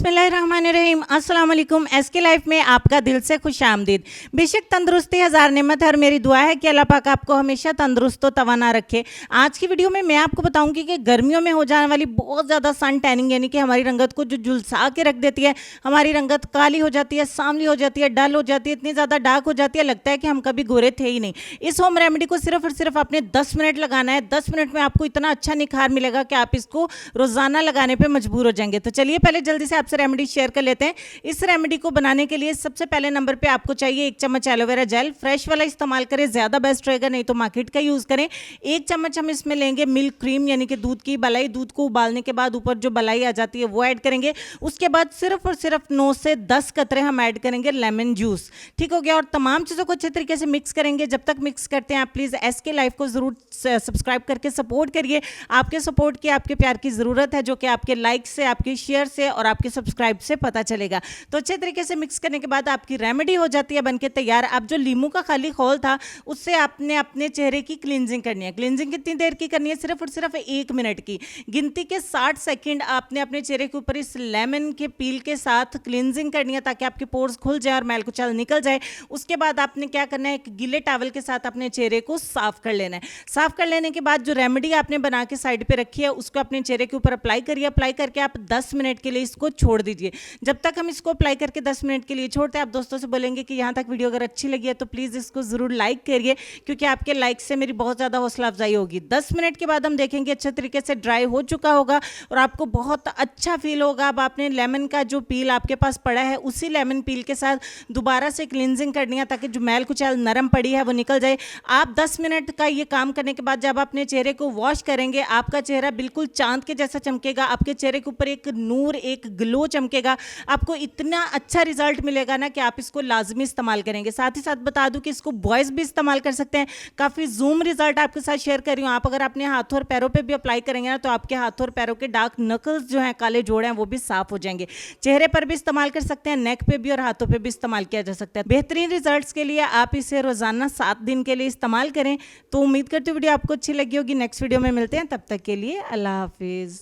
बिस्मिल्लाहिर्रहमानिर्रहीम अस्सलाम वालेकुम। एसके लाइफ में आपका दिल से खुश आमदीद। बेशक तंदुरुस्ती हज़ार नेमत है और मेरी दुआ है कि अल्लाह पाक आपको हमेशा तंदुरुस्त और तवाना रखे। आज की वीडियो में मैं आपको बताऊंगी कि गर्मियों में हो जाने वाली बहुत ज़्यादा सन टैनिंग यानी कि हमारी रंगत को जो झुलसा के रख देती है, हमारी रंगत काली हो जाती है, सांवली हो जाती है, डल हो जाती है, इतनी ज़्यादा डार्क हो जाती है, लगता है कि हम कभी गोरे थे ही नहीं। इस होम रेमेडी को सिर्फ और सिर्फ आपने 10 मिनट लगाना है। 10 मिनट में आपको इतना अच्छा निखार मिलेगा कि आप इसको रोज़ाना लगाने पर मजबूर हो जाएंगे। तो चलिए पहले जल्दी से आपसे रेमेडी शेयर कर लेते हैं। इस रेमेडी को बनाने के लिए सबसे पहले नंबर पे आपको चाहिए 1 चम्मच एलोवेरा जेल। फ्रेश वाला इस्तेमाल करें, ज़्यादा बेस्ट रहेगा, नहीं तो मार्केट का यूज़ करें। 1 चम्मच हम इसमें लेंगे मिल्क क्रीम यानी कि दूध की बलाई। दूध को उबालने के बाद ऊपर जो बलाई आ जाती है वो ऐड करेंगे। उसके बाद सिर्फ और सिर्फ 9 से 10 कतरे हम ऐड करेंगे लेमन जूस। ठीक हो गया। और तमाम चीज़ों को अच्छे तरीके से मिक्स करेंगे। जब तक मिक्स करते हैं आप प्लीज़ एसके लाइफ को ज़रूर सब्सक्राइब करके सपोर्ट करिए। आपके सपोर्ट की, आपके प्यार की ज़रूरत है, जो कि आपके लाइक से, आपके शेयर से और आपके सब्सक्राइब से पता चलेगा। तो अच्छे तरीके से मिक्स करने के बाद आपकी रेमेडी हो जाती है बनके तैयार। अब जो लीमू का खाली खोल था उससे आपने अपने चेहरे की क्लींजिंग करनी है। क्लींजिंग कितनी देर की करनी है? सिर्फ और सिर्फ 1 मिनट की। गिनती के 60 सेकंड आपने अपने चेहरे के ऊपर इस लेमन के पील के साथ क्लींजिंग करनी है ताकि आपके पोर्स खुल जाए और मैल कुचल निकल जाए। उसके बाद आपने क्या करना है, एक गीले टॉवल के साथ अपने चेहरे को साफ कर लेना है। साफ कर लेने के बाद जो रेमेडी आपने बना के साइड पे रखी है उसको अपने चेहरे के ऊपर अप्लाई करिए। अप्लाई करके आप 10 मिनट के लिए इसको छोड़ दीजिए। जब तक हम इसको अप्लाई करके 10 मिनट के लिए छोड़ते हैं, आप दोस्तों से बोलेंगे कि यहाँ तक वीडियो अगर अच्छी लगी है तो प्लीज़ इसको ज़रूर लाइक करिए, क्योंकि आपके लाइक से मेरी बहुत ज़्यादा हौसला अफजाई होगी। 10 मिनट के बाद हम देखेंगे अच्छे तरीके से ड्राई हो चुका होगा और आपको बहुत अच्छा फील होगा। अब आपने लेमन का जो पील आपके पास पड़ा है उसी लेमन पील के साथ दोबारा से क्लींजिंग करनी है ताकि जो मैल कुचैल नरम पड़ी है वो निकल जाए। आप 10 मिनट का ये काम करने के बाद जब अपने चेहरे को वॉश करेंगे, आपका चेहरा बिल्कुल चांद के जैसा चमकेगा। आपके चेहरे के ऊपर एक नूर, एक ग्लो चमकेगा। आपको इतना अच्छा रिजल्ट मिलेगा ना कि आप इसको लाजमी इस्तेमाल करेंगे। साथ ही साथ बता दूं कि इसको बॉयज़ भी इस्तेमाल कर सकते हैं। काफ़ी जूम रिजल्ट आपके साथ शेयर कर रही हूँ। आप अगर अपने हाथों और पैरों पे भी अप्लाई करेंगे ना तो आपके हाथों और पैरों के डार्क नकल्स जो हैं, काले जोड़ हैं, वो भी साफ हो जाएंगे। चेहरे पर भी इस्तेमाल कर सकते हैं, नेक पे भी और हाथों पे भी इस्तेमाल किया जा सकता है। बेहतरीन रिजल्ट्स के लिए आप इसे रोजाना 7 दिन के लिए इस्तेमाल करें। तो उम्मीद करती हूँ वीडियो आपको अच्छी लगी होगी। नेक्स्ट वीडियो में मिलते हैं, तब तक के लिए अल्लाह हाफिज़।